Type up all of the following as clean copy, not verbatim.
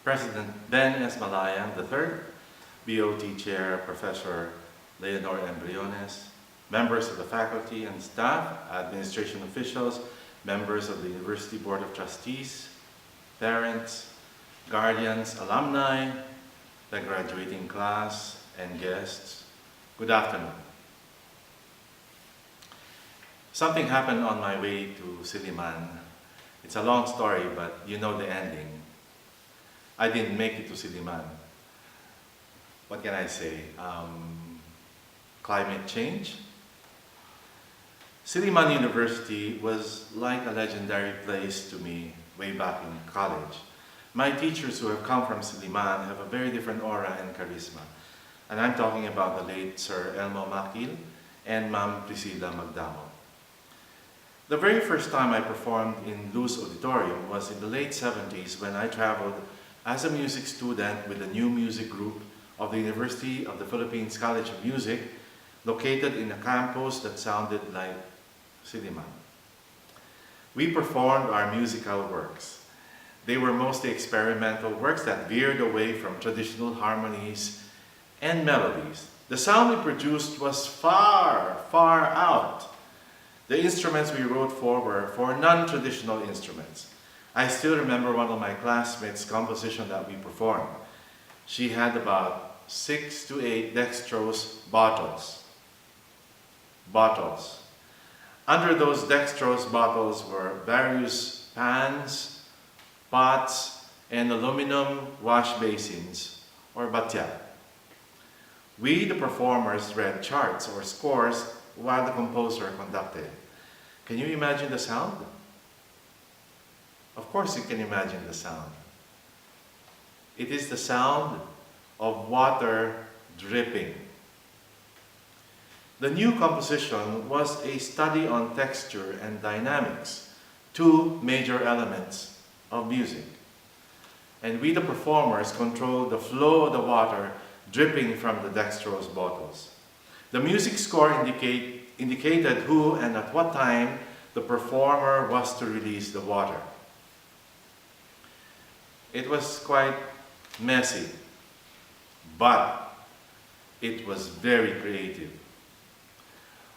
President Ben S. Malayan III, BOT Chair Professor Leonor M. Briones, members of the faculty and staff, administration officials, members of the University Board of Trustees, parents, guardians, alumni, the graduating class, and guests, good afternoon. Something happened on my way to Silliman. It's a long story, but you know the ending. I didn't make it to Silliman. What can I say? Climate change. Silliman University was like a legendary place to me way back in college. My teachers who have come from Silliman have a very different aura and charisma. And I'm talking about the late Sir Elmo Makil and Ma'am Priscilla Magdamo. The very first time I performed in Luz Auditorium was in the late 70s when I traveled as a music student with a new music group of the University of the Philippines College of Music, located in a campus that sounded like Silliman. We performed our musical works. They were mostly experimental works that veered away from traditional harmonies and melodies. The sound we produced was far, far out. The instruments we wrote for were for non-traditional instruments. I still remember one of my classmates' composition that we performed. She had about 6 to 8 dextrose bottles. Under those dextrose bottles were various pans, pots, and aluminum wash basins, or batya. We, the performers, read charts or scores while the composer conducted. Can you imagine the sound? Of course you can imagine the sound. It is the sound of water dripping. The new composition was a study on texture and dynamics, two major elements of music. And we, the performers, controlled the flow of the water dripping from the dextrose bottles. The music score indicated who and at what time the performer was to release the water. It was quite messy, but it was very creative.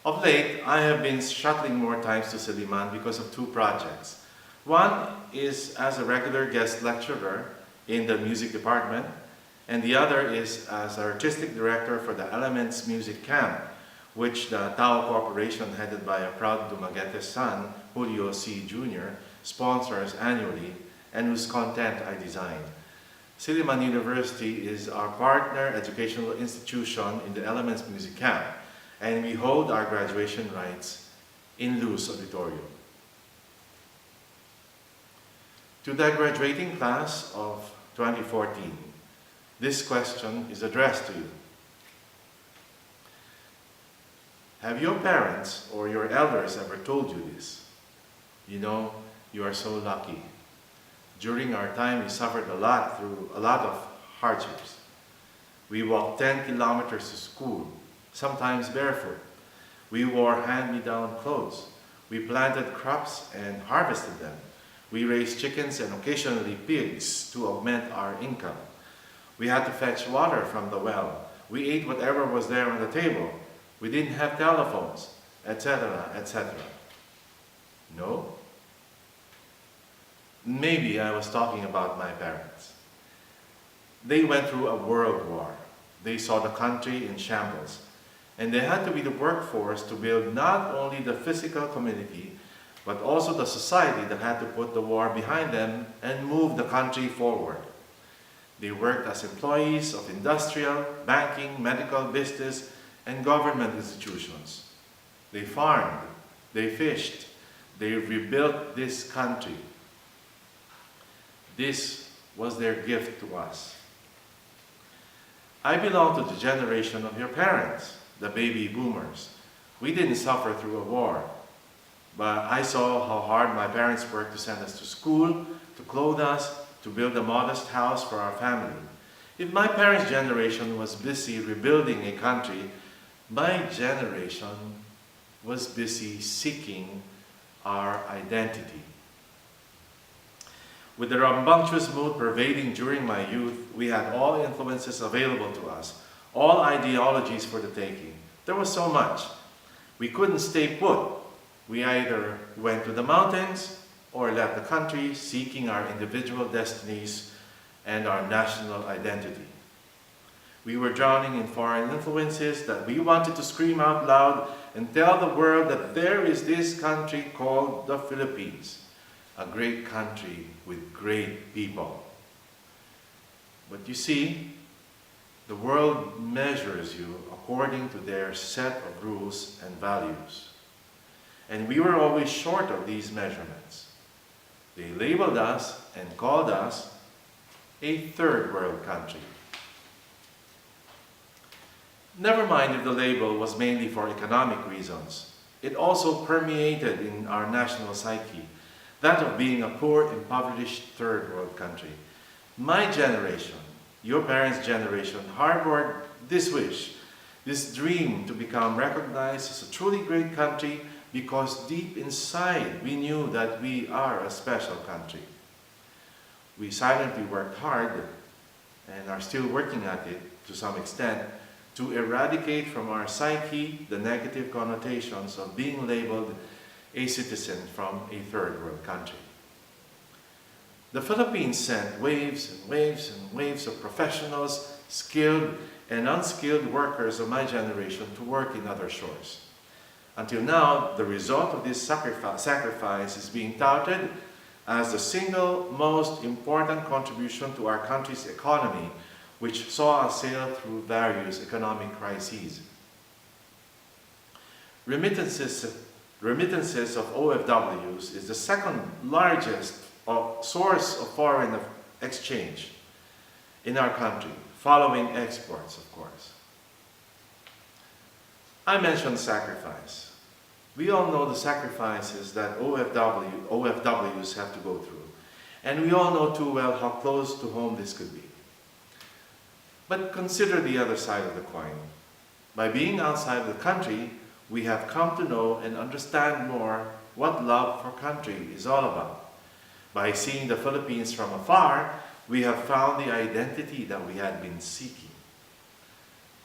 Of late, I have been shuttling more times to Silliman because of two projects. One is as a regular guest lecturer in the music department, and the other is as artistic director for the Elements Music Camp, which the Tao Corporation, headed by a proud Dumaguete son, Julio C. Jr., sponsors annually, and whose content I designed. Silliman University is our partner educational institution in the Elements Music Camp, and we hold our graduation rites in Luz Auditorium. To the graduating class of 2014, this question is addressed to you. Have your parents or your elders ever told you this? You know, you are so lucky. During our time, we suffered a lot through a lot of hardships. We walked 10 kilometers to school, sometimes barefoot. We wore hand-me-down clothes. We planted crops and harvested them. We raised chickens and occasionally pigs to augment our income. We had to fetch water from the well. We ate whatever was there on the table. We didn't have telephones, etc., etc. No? Maybe I was talking about my parents. They went through a world war. They saw the country in shambles. And they had to be the workforce to build not only the physical community, but also the society that had to put the war behind them and move the country forward. They worked as employees of industrial, banking, medical, business, and government institutions. They farmed, they fished, they rebuilt this country. This was their gift to us. I belong to the generation of your parents, the baby boomers. We didn't suffer through a war, but I saw how hard my parents worked to send us to school, to clothe us, to build a modest house for our family. If my parents' generation was busy rebuilding a country, my generation was busy seeking our identity. With the rambunctious mood pervading during my youth, we had all influences available to us, all ideologies for the taking. There was so much. We couldn't stay put. We either went to the mountains or left the country seeking our individual destinies and our national identity. We were drowning in foreign influences that we wanted to scream out loud and tell the world that there is this country called the Philippines, a great country with great people. But you see, the world measures you according to their set of rules and values. And we were always short of these measurements. They labeled us and called us a third world country. Never mind if the label was mainly for economic reasons. It also permeated in our national psyche, that of being a poor, impoverished third world country. My generation, your parents' generation, harbored this wish, this dream to become recognized as a truly great country because deep inside we knew that we are a special country. We silently worked hard and are still working at it to some extent to eradicate from our psyche the negative connotations of being labeled a citizen from a third world country. The Philippines sent waves and waves and waves of professionals, skilled and unskilled workers of my generation to work in other shores. Until now, the result of this sacrifice is being touted as the single most important contribution to our country's economy, which saw us sail through various economic crises. Remittances of OFWs is the second largest source of foreign exchange in our country, following exports, of course. I mentioned sacrifice. We all know the sacrifices that OFWs have to go through, and we all know too well how close to home this could be. But consider the other side of the coin. By being outside of the country, we have come to know and understand more what love for country is all about. By seeing the Philippines from afar, we have found the identity that we had been seeking.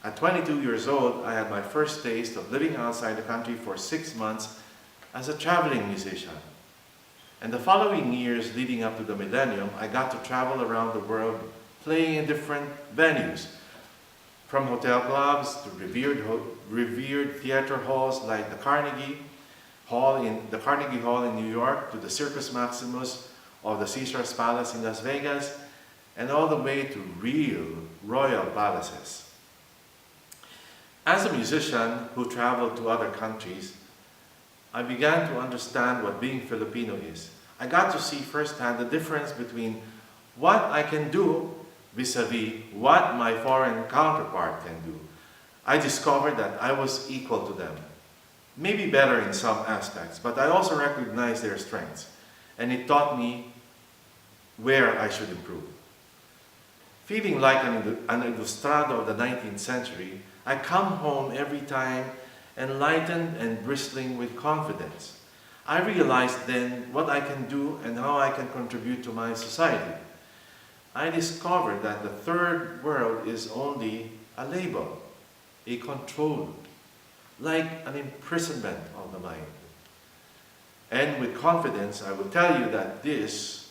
At 22 years old, I had my first taste of living outside the country for 6 months as a traveling musician. And the following years leading up to the millennium, I got to travel around the world playing in different venues, from hotel clubs to revered theater halls like the Carnegie Hall in New York, to the Circus Maximus of the Caesar's Palace in Las Vegas, and all the way to real royal palaces. As a musician who traveled to other countries, I began to understand what being Filipino is. I got to see firsthand the difference between what I can do vis-a-vis what my foreign counterpart can do. I discovered that I was equal to them. Maybe better in some aspects, but I also recognized their strengths, and it taught me where I should improve. Feeling like an ilustrado of the 19th century, I come home every time enlightened and bristling with confidence. I realized then what I can do and how I can contribute to my society. I discovered that the third world is only a label, a control, like an imprisonment of the mind. And with confidence, I will tell you that this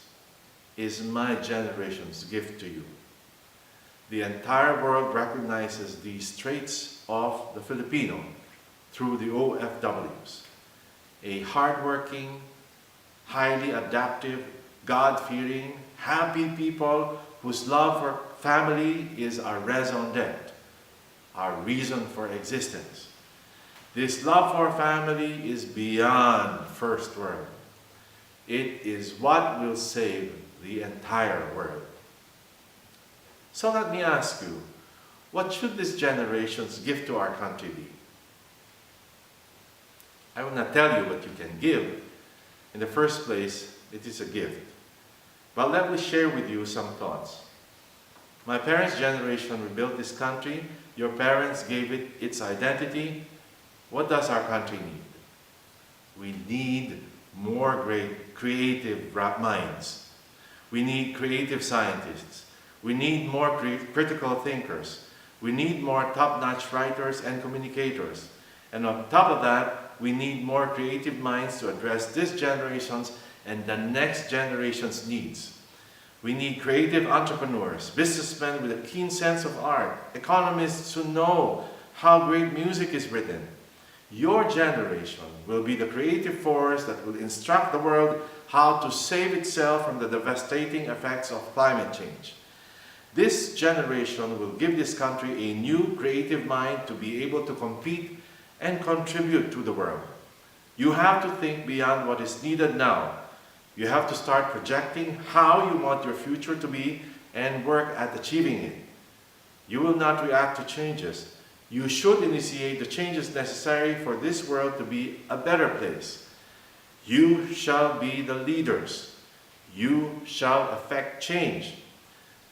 is my generation's gift to you. The entire world recognizes these traits of the Filipino through the OFWs. A hardworking, highly adaptive, God-fearing, happy people whose love for family is our raison d'etre, our reason for existence. This love for family is beyond first world. It is what will save the entire world. So let me ask you, what should this generation's gift to our country be? I will not tell you what you can give. In the first place, it is a gift. But let me share with you some thoughts. My parents' generation rebuilt this country. Your parents gave it its identity. What does our country need? We need more great creative minds. We need creative scientists. We need more critical thinkers. We need more top-notch writers and communicators. And on top of that, we need more creative minds to address this generation's and the next generation's needs. We need creative entrepreneurs, businessmen with a keen sense of art, economists who know how great music is written. Your generation will be the creative force that will instruct the world how to save itself from the devastating effects of climate change. This generation will give this country a new creative mind to be able to compete and contribute to the world. You have to think beyond what is needed now. You have to start projecting how you want your future to be and work at achieving it. You will not react to changes. You should initiate the changes necessary for this world to be a better place. You shall be the leaders. You shall affect change.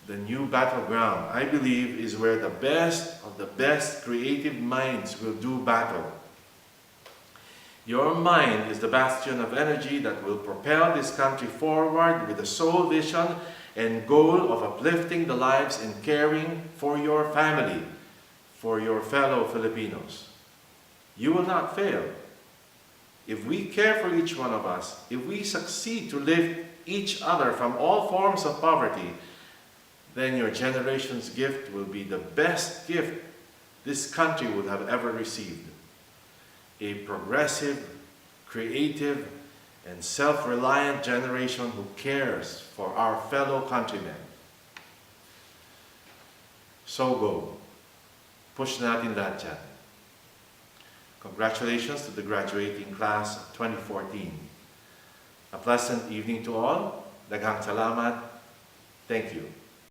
The new battleground, I believe, is where the best of the best creative minds will do battle. Your mind is the bastion of energy that will propel this country forward with the sole vision and goal of uplifting the lives and caring for your family, for your fellow Filipinos. You will not fail. If we care for each one of us, if we succeed to lift each other from all forms of poverty, then your generation's gift will be the best gift this country would have ever received. A progressive, creative, and self-reliant generation who cares for our fellow countrymen. So go. Push natin lahat yan. Congratulations to the graduating class of 2014. A pleasant evening to all. Daghang salamat. Thank you.